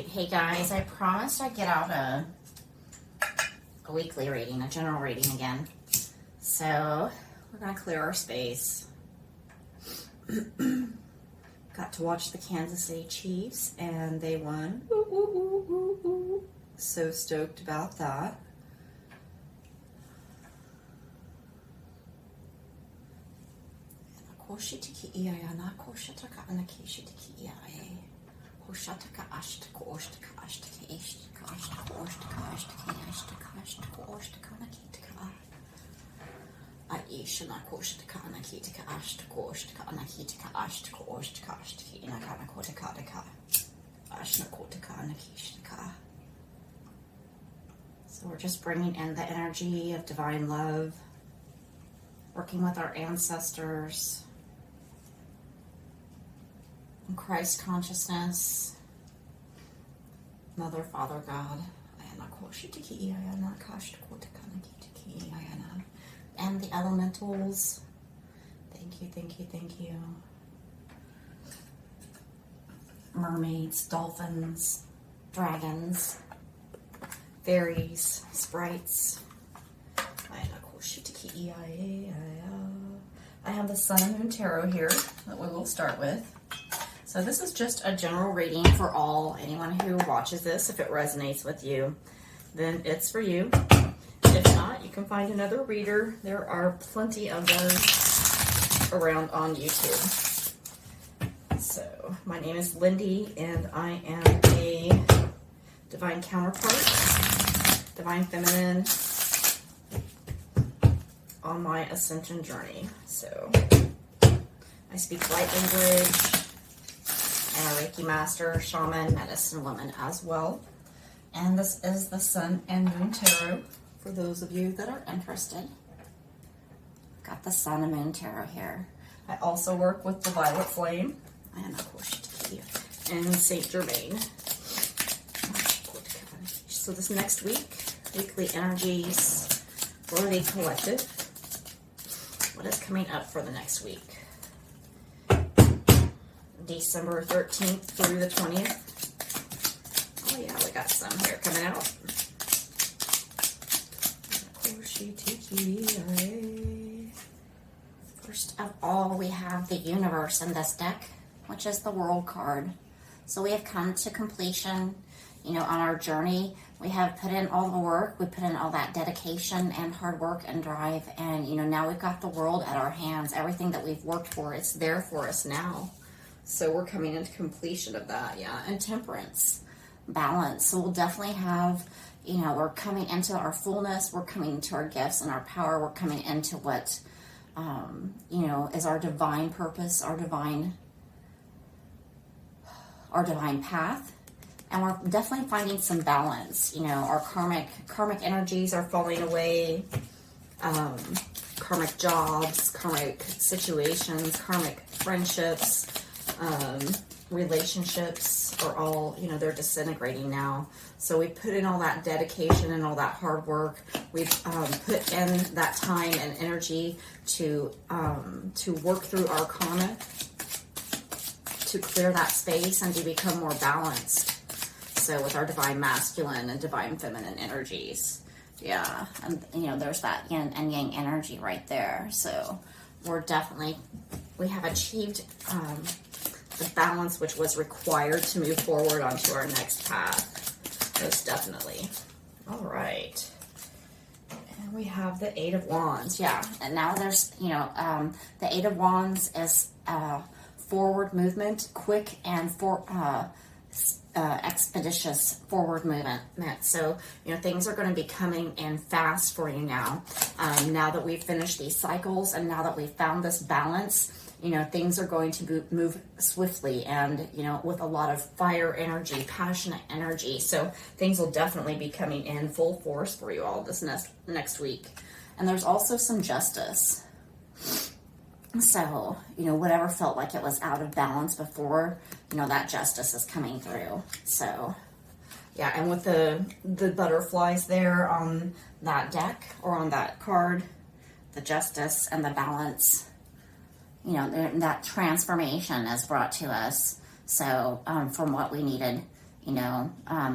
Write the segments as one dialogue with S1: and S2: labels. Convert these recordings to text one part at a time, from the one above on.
S1: right, hey guys, I promised I'd get out a weekly reading, a general reading again. So we're gonna clear our space. Got to watch the Kansas City Chiefs and they won. Ooh, ooh, ooh, ooh, ooh. So stoked about that. So we're just bringing in the energy of divine love, working with our ancestors, in Christ consciousness, Mother, Father, God, and the elementals. Thank you, thank you, thank you. Mermaids, dolphins, dragons, fairies, sprites. I have the Sun and Moon Tarot here that we will start with. So this is just a general reading for anyone who watches this. If it resonates with you, then it's for you. If not, you can find another reader. There are plenty of those around on YouTube. So my name is Lindy and I am a divine counterpart, divine feminine on my ascension journey. So I speak light language, and a Reiki master, shaman, medicine woman as well. And this is the Sun and Moon Tarot for those of you that are interested. Got the Sun and Moon Tarot here. I also work with the Violet Flame and Saint Germain. So this next week, weekly energies for the collective. What is coming up for the next week? December 13th through the 20th. Oh yeah, we got some here coming out. First of all, we have the Universe in this deck, which is the World card. So we have come to completion, on our journey. We have put in all the work, we put in all that dedication and hard work and drive, and now we've got the world at our hands. Everything that we've worked for, it's there for us now. So we're coming into completion of that, and temperance, balance. So we'll definitely have, we're coming into our fullness, we're coming into our gifts and our power, we're coming into what, is our divine purpose, our divine path. And we're definitely finding some balance. Our karmic energies are falling away. Karmic jobs, karmic situations, karmic friendships, relationships are all, they're disintegrating now. So we put in all that dedication and all that hard work. We've put in that time and energy to work through our karma, to clear that space and to become more balanced. So with our divine masculine and divine feminine energies. Yeah, and there's that yin and yang energy right there. So we have achieved the balance which was required to move forward onto our next path. Most definitely. All right. And we have the Eight of Wands. Yeah, and now there's, the Eight of Wands is forward movement, quick and expeditious forward movement. So, things are going to be coming in fast for you now. Now that we've finished these cycles and now that we've found this balance, things are going to move swiftly and, with a lot of fire energy, passionate energy. So things will definitely be coming in full force for you all this next week. And there's also some justice. So, whatever felt like it was out of balance before, that justice is coming through. So, yeah, and with the butterflies there on that deck or on that card, the justice and the balance, that transformation is brought to us. So, from what we needed,
S2: you know,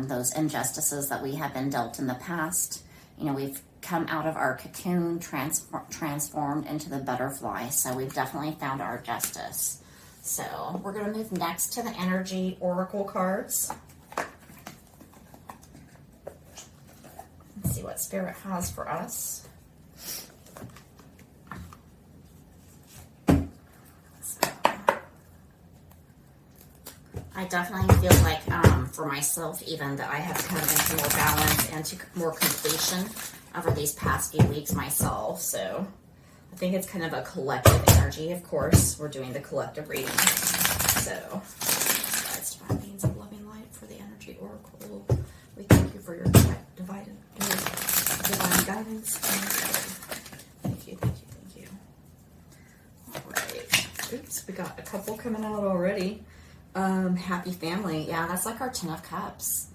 S2: those injustices that we have been dealt in the past. You know, we've come out of our cocoon, transformed into the butterfly. So we've definitely found our justice. So we're going to move next to the energy oracle cards. Let's see what Spirit has for us. I definitely feel like, for myself even, that I have come into more balance and to more completion over these past few weeks myself. So I think it's kind of a collective energy. Of course, we're doing the collective reading. So, guys, divine beings of loving light for the energy oracle, we thank you for your divine guidance. Thank you, thank you, thank you. All right. Oops, we got a couple coming out already. Happy family. Yeah, that's like our 10 of Cups.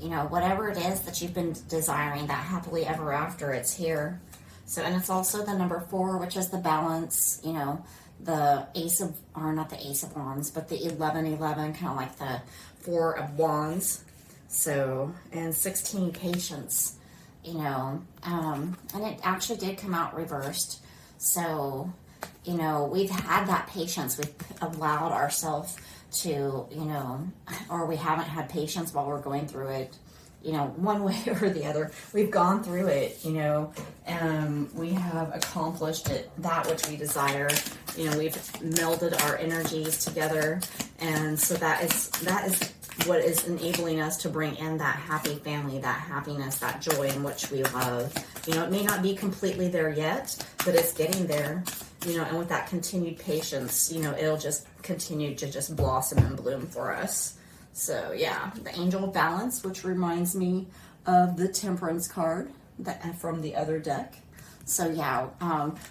S2: You know, whatever it is that you've been desiring, that happily ever after, it's here. So, and it's also the number 4, which is the balance, you know, the Ace of, or not the Ace of Wands, but the 1111, kind of like the 4 of Wands. So, and 16, patience, you know, and it actually did come out reversed. So, you know, we've had that patience. We've allowed ourselves to, you know, or we haven't had patience while we're going through it, you know, one way or the other. We've gone through it, you know, and we have accomplished it, that which we desire. You know, we've melded our energies together, and so that is what is enabling us to bring in that happy family, that happiness, that joy in which we love. You know, it may not be completely there yet, but it's getting there. You know, and with that continued patience, you know, it'll just continue to just blossom and bloom for us. So, yeah, the Angel of Balance, which reminds me of the Temperance card that from the other deck. So, yeah,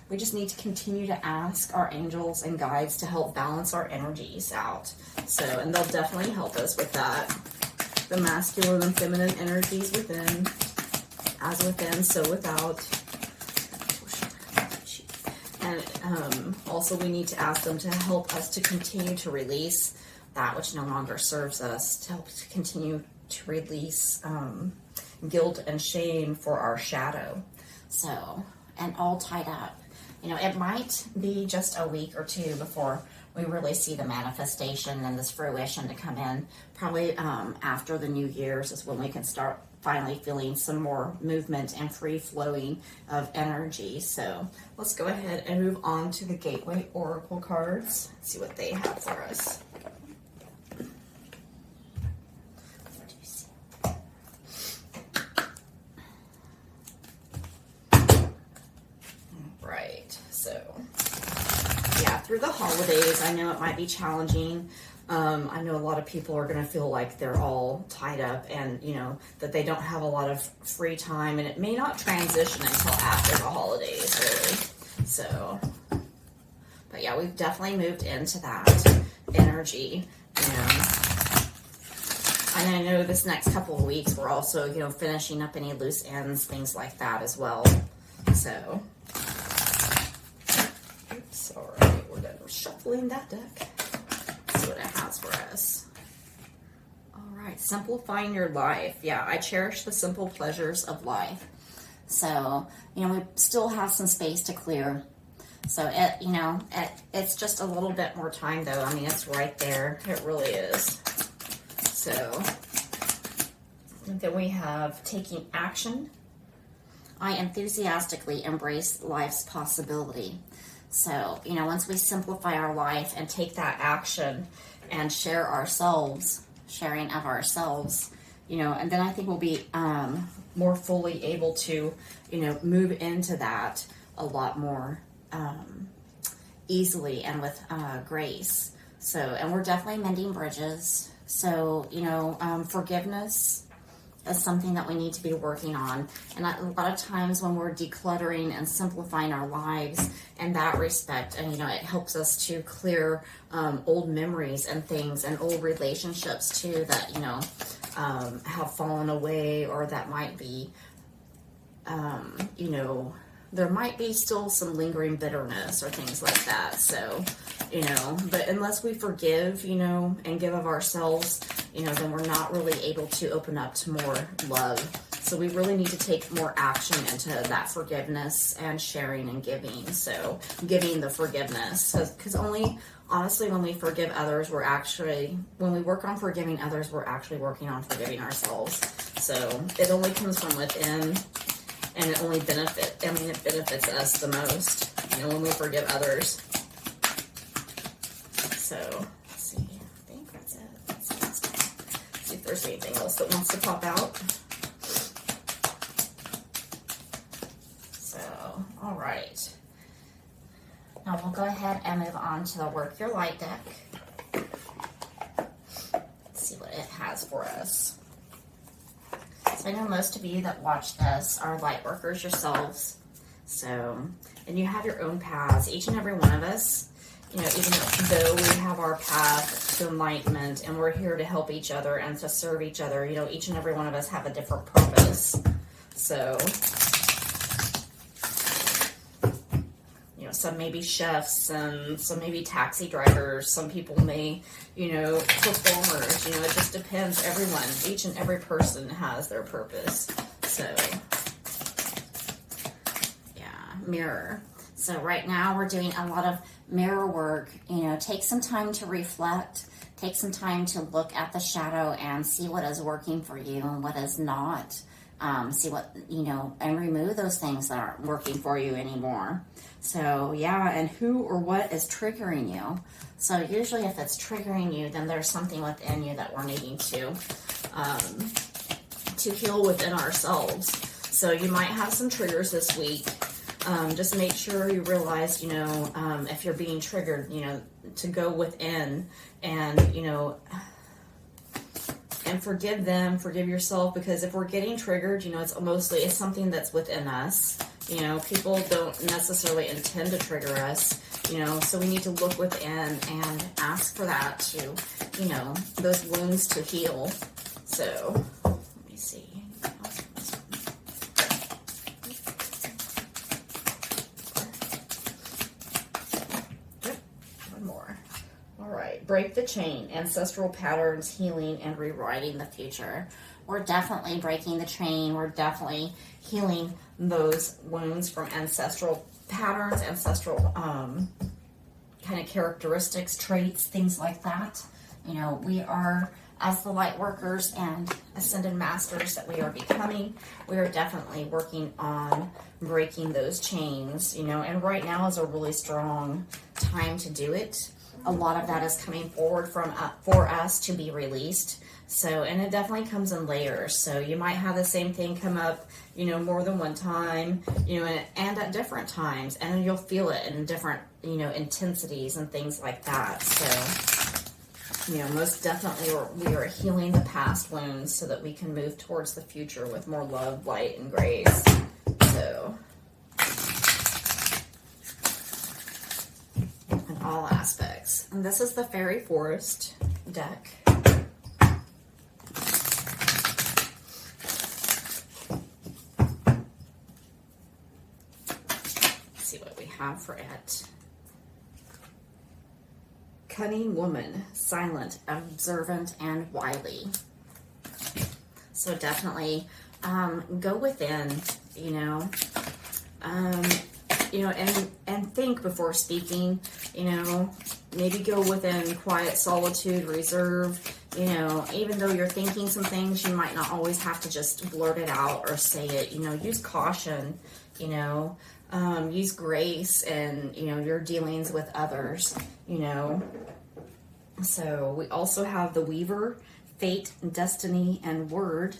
S2: we just need to continue to ask our angels and guides to help balance our energies out. So, and they'll definitely help us with that. The masculine and feminine energies within, as within, so without. And also we need to ask them to help us to continue to release that which no longer serves us, to help to continue to release guilt and shame for our shadow. So, and all tied up. You know, it might be just a week or two before we really see the manifestation and this fruition to come in. Probably after the New Year's is when we can start finally feeling some more movement and free flowing of energy. So let's go ahead and move on to the Gateway Oracle cards. Let's see what they have for us. Right, so yeah, through the holidays, I know it might be challenging. I know a lot of people are going to feel like they're all tied up and, you know, that they don't have a lot of free time, and it may not transition until after the holidays, really. So, but yeah, we've definitely moved into that energy, you know. And I know this next couple of weeks, we're also, you know, finishing up any loose ends, things like that as well. So, oops, all right, we're done shuffling that deck. What it has for us. All right, simplifying your life. Yeah, I cherish the simple pleasures of life. So, you know, we still have some space to clear. So it, you know, it's just a little bit more time though. I mean, it's right there. It really is. So then we have taking action. I enthusiastically embrace life's possibility. So, you know, once we simplify our life and take that action and share ourselves, sharing of ourselves, you know, and then I think we'll be more fully able to, you know, move into that a lot more easily and with grace. So, and we're definitely mending bridges. So, you know, forgiveness is something that we need to be working on. And a lot of times when we're decluttering and simplifying our lives in that respect, and, you know, it helps us to clear old memories and things and old relationships too that, you know, have fallen away, or that might be, you know, there might be still some lingering bitterness or things like that. So, you know, but unless we forgive, you know, and give of ourselves,
S1: then we're not really able to open up to more love. So we really need to take more action into that forgiveness and sharing and giving. So giving the forgiveness, because only honestly, when we forgive others, when we work on forgiving others, we're actually working on forgiving ourselves. So it only comes from within, and it only it benefits us the most, when we forgive others. So let's see, I think that's it. Let's see if there's anything else that wants to pop out. So, all right. Now we'll go ahead and move on to the Work Your Light deck. Let's see what it has for us. So I know most of you that watch this are light workers yourselves. So, and you have your own paths, each and every one of us. Even though we have our path to enlightenment and we're here to help each other and to serve each other, each and every one of us have a different purpose. So, some may be chefs and some may be taxi drivers. Some people may, performers. It just depends. Each and every person has their purpose. So, yeah, mirror. So right now we're doing a lot of mirror work. Take some time to reflect. Take some time to look at the shadow and see what is working for you and what is not. See what, and remove those things that aren't working for you anymore. So, yeah, and who or what is triggering you. So usually if it's triggering you, then there's something within you that we're needing to heal within ourselves. So you might have some triggers this week. Just make sure you realize, if you're being triggered, to go within and, and forgive them, forgive yourself, because if we're getting triggered, it's something that's within us. People don't necessarily intend to trigger us, so we need to look within and ask for that to, those wounds to heal. So, let me see. One more. All right, break the chain, ancestral patterns, healing, and rewriting the future. We're definitely breaking the chain. We're definitely healing those wounds from ancestral patterns, ancestral kind of characteristics, traits, things like that. We are, as the light workers and ascended masters that we are becoming, we are definitely working on breaking those chains, and right now is a really strong time to do it. A lot of that is coming forward for us to be released. So, and it definitely comes in layers. So you might have the same thing come up, more than one time, and at different times, and you'll feel it in different, intensities and things like that. So, most definitely we are healing the past wounds so that we can move towards the future with more love, light, and grace. So, in all aspects. And this is the Fairy Forest deck. See what we have for it. Cunning woman, silent, observant, and wily. So definitely go within, and think before speaking, maybe go within quiet solitude, reserve, even though you're thinking some things, you might not always have to just blurt it out or say it, use caution, use grace and, your dealings with others, So we also have the Weaver, Fate, Destiny, and Word.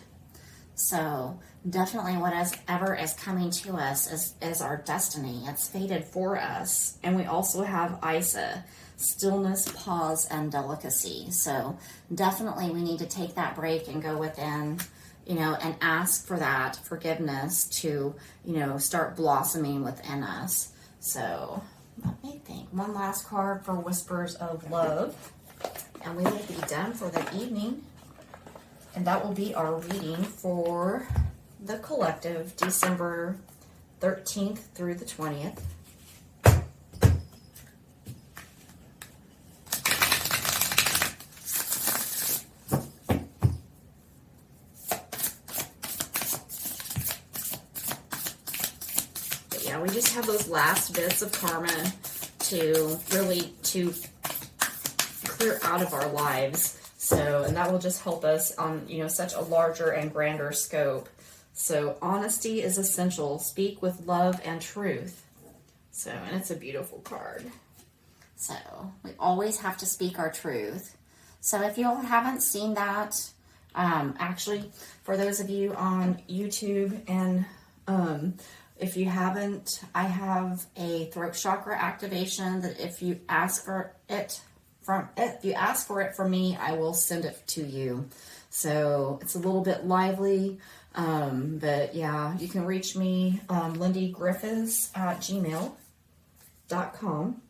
S1: So definitely whatever is coming to us is our destiny. It's fated for us. And we also have Isa, stillness, pause, and delicacy. So definitely we need to take that break and go within, and ask for that forgiveness to, start blossoming within us. So let me think. One last card for Whispers of Love. And we will be done for the evening. And that will be our reading for the collective, December 13th through the 20th. just have those last bits of karma to really to clear out of our lives. So, and that will just help us on, you know, such a larger and grander scope. So, honesty is essential. Speak with love and truth. So, and it's a beautiful card.
S3: So, we always have to speak our truth. So, if you all haven't seen that,
S1: Actually, for those of you on YouTube and if you haven't, I have a throat chakra activation that if you ask for it from me, I will send it to you. So it's a little bit lively, but yeah, you can reach me, lindegriffis@gmail.com,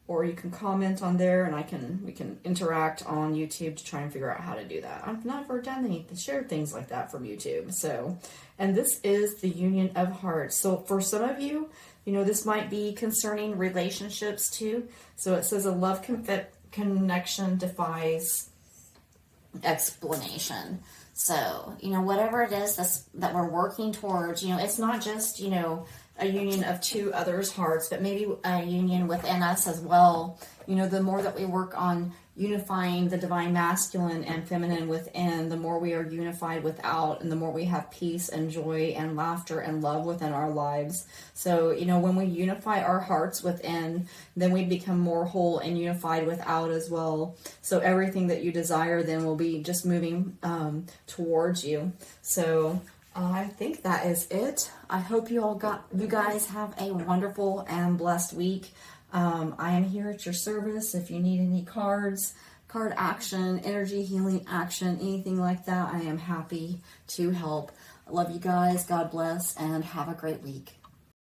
S1: or you can comment on there, and we can interact on YouTube to try and figure out how to do that. I've never shared things like that from YouTube. So, and this is the Union of Hearts. So for some of you, you know, this might be concerning relationships too. So it says a love connection defies
S3: explanation. So, you know, whatever it is that we're working towards, you know, it's not just, you know,
S1: a union of two others' hearts, but maybe a union within us as well. You know, the more that we work on unifying the divine masculine and feminine within, the more we are unified without, and the more we have peace and joy and laughter and love within our lives. So, you know, when we unify our hearts within, then we become more whole and unified without as well. So everything that you desire then will be just moving towards you. So I think that is it. I hope you guys have a wonderful and blessed week. I am here at your service. If you need any card action, energy healing action, anything like that, I am happy to help. I love you guys. God bless and have a great week.